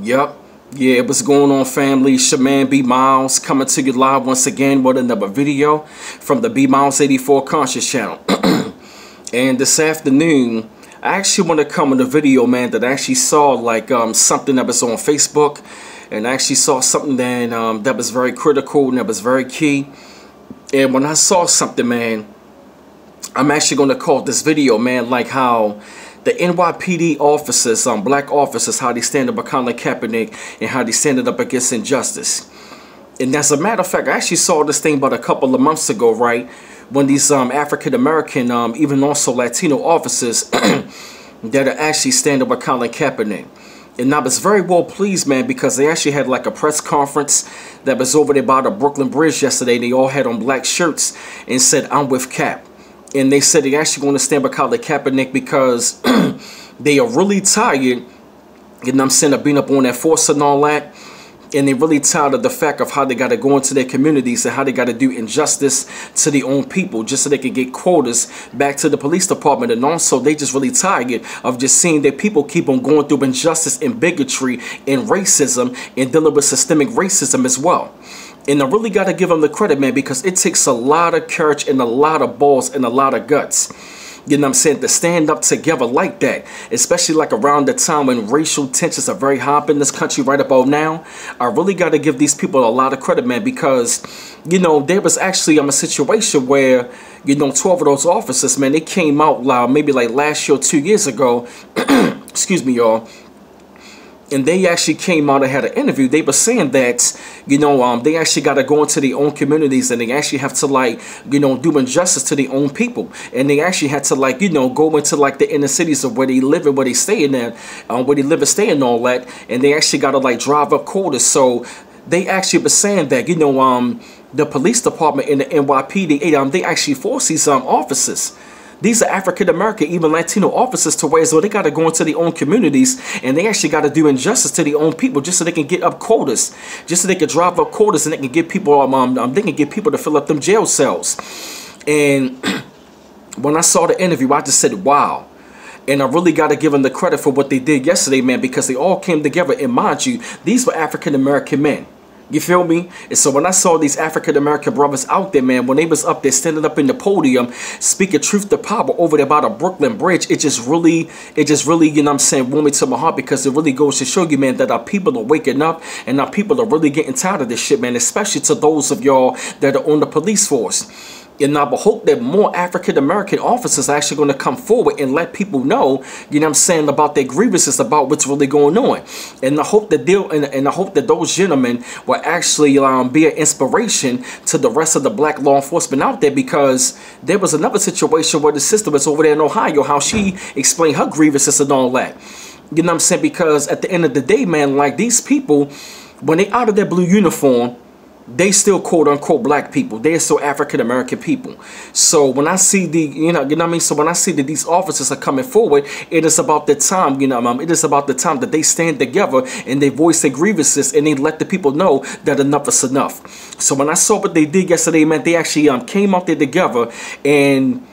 Yep. Yeah, what's going on, family? It's your man B Miles coming to you live once again with another video from the B Miles 84 Conscious channel. And this afternoon, I actually want to come with a video, man, that I actually saw like something that was on Facebook, and I actually saw something that that was very critical and that was very key. And when I saw something, man, I'm actually going to call this video, man, like how the NYPD officers, black officers, how they stand up against Kaepernick and how they stand up against injustice. And as a matter of fact, I actually saw this thing about a couple of months ago, right? When these African-American, even also Latino officers that are actually stand up against Kaepernick. And I was very well pleased, man, because they actually had like a press conference that was over there by the Brooklyn Bridge yesterday. They all had on black shirts and said, "I'm with Cap." And they said they're actually going to stand by Kaepernick because they are really tired, you know what I'm saying, of being up on that force and all that. And they're really tired of the fact of how they got to go into their communities and how they got to do injustice to their own people just so they can get quotas back to the police department. And also they just really tired of just seeing that people keep on going through injustice and bigotry and racism and dealing with systemic racism as well. And I really got to give them the credit, man, because it takes a lot of courage and a lot of balls and a lot of guts, you know what I'm saying, to stand up together like that, especially like around the time when racial tensions are very high up in this country right about now. I really got to give these people a lot of credit, man, because, you know, there was actually a situation where, you know, 12 of those officers, man, they came out loud maybe like last year or 2 years ago, excuse me, y'all. And they actually came out and had an interview. They were saying that, you know, they actually got to go into their own communities and they actually have to, like, you know, do injustice to their own people. And they actually had to, like, you know, go into, like, the inner cities of where they live and where they stay in there, where they live and stay and all that. And they actually got to, like, drive up quotas. So they actually were saying that, you know, the police department in the NYPD, they actually force these officers. These are African-American, even Latino officers, to where they got to go into their own communities and they actually got to do injustice to their own people just so they can get up quotas, just so they can drive up quotas and they can get people, they can get people to fill up them jail cells. And when I saw the interview, I just said, wow. And I really got to give them the credit for what they did yesterday, man, because they all came together. And mind you, these were African-American men. You feel me? And so when I saw these African-American brothers out there, man, when they was up there standing up in the podium, speaking truth to power over there by the Brooklyn Bridge, it just really, you know what I'm saying, warmed me to my heart, because it really goes to show you, man, that our people are waking up and our people are really getting tired of this shit, man, especially to those of y'all that are on the police force. And I hope that more African-American officers are actually going to come forward and let people know, you know what I'm saying, about their grievances, about what's really going on. And I hope that I hope that those gentlemen will actually be an inspiration to the rest of the black law enforcement out there, because there was another situation where the sister was over there in Ohio, how she explained her grievances and all that. You know what I'm saying? Because at the end of the day, man, like, these people, when they out of their blue uniform, they still quote unquote black people. They're still African American people. So when I see the, you know what I mean? So when I see that these officers are coming forward, it is about the time, you know, it is about the time that they stand together and they voice their grievances and they let the people know that enough is enough. So when I saw what they did yesterday, man, they actually came out there together and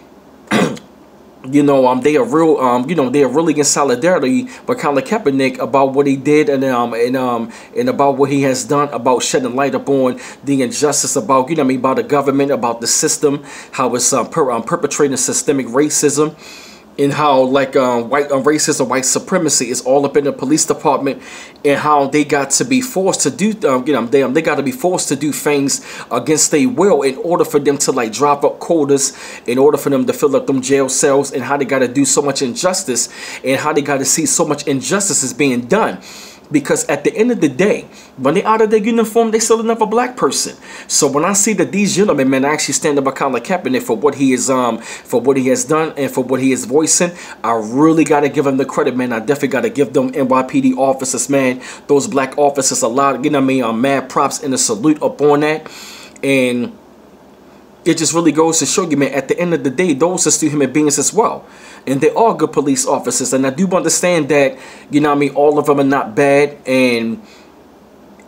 you know, they are real, you know, they are really in solidarity with Colin Kaepernick about what he did and about what he has done, about shedding light upon the injustice, about, you know what I mean, about the government, about the system, how it's perpetrating systemic racism, and how, like, white racism, white supremacy is all up in the police department, and how they got to be forced to do, you know, they got to be forced to do things against their will in order for them to, like, drop up quotas, in order for them to fill up them jail cells, and how they got to do so much injustice, and how they got to see so much injustice is being done. Because at the end of the day, when they out of their uniform, they still another black person. So when I see that these gentlemen, man, actually stand up Colin Kaepernick for what he is, for what he has done and for what he is voicing, I really got to give him the credit, man. I definitely got to give them NYPD officers, man, those black officers, a lot, you know what I mean, mad props and a salute up on that. And it just really goes to show you, man, at the end of the day, those are still human beings as well. And they are good police officers. And I do understand that, you know what I mean, all of them are not bad. And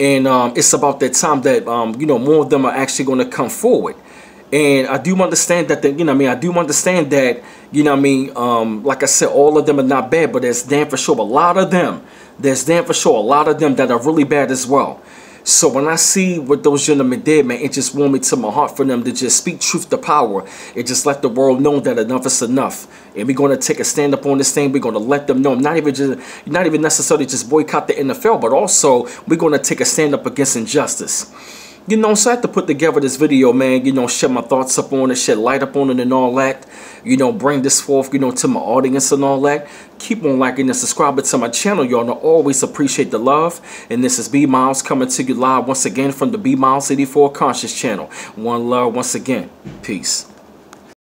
it's about that time that, you know, more of them are actually going to come forward. And I do understand that, you know what I mean, I do understand that, you know what I mean, like I said, all of them are not bad, but it's damn for sure a lot of them there's damn for sure a lot of them that are really bad as well. So when I see what those gentlemen did, man, it just warmed me to my heart for them to just speak truth to power. It just let the world know that enough is enough. And we're going to take a stand up on this thing. We're going to let them know, not even necessarily just boycott the NFL, but also we're going to take a stand up against injustice. You know, so I had to put together this video, man, you know, shed my thoughts up on it, shed light up on it and all that. You know, bring this forth, you know, to my audience and all that. Keep on liking and subscribing to my channel, y'all. I always appreciate the love. And this is B Miles coming to you live once again from the B Miles 84 Conscious channel. One love once again. Peace.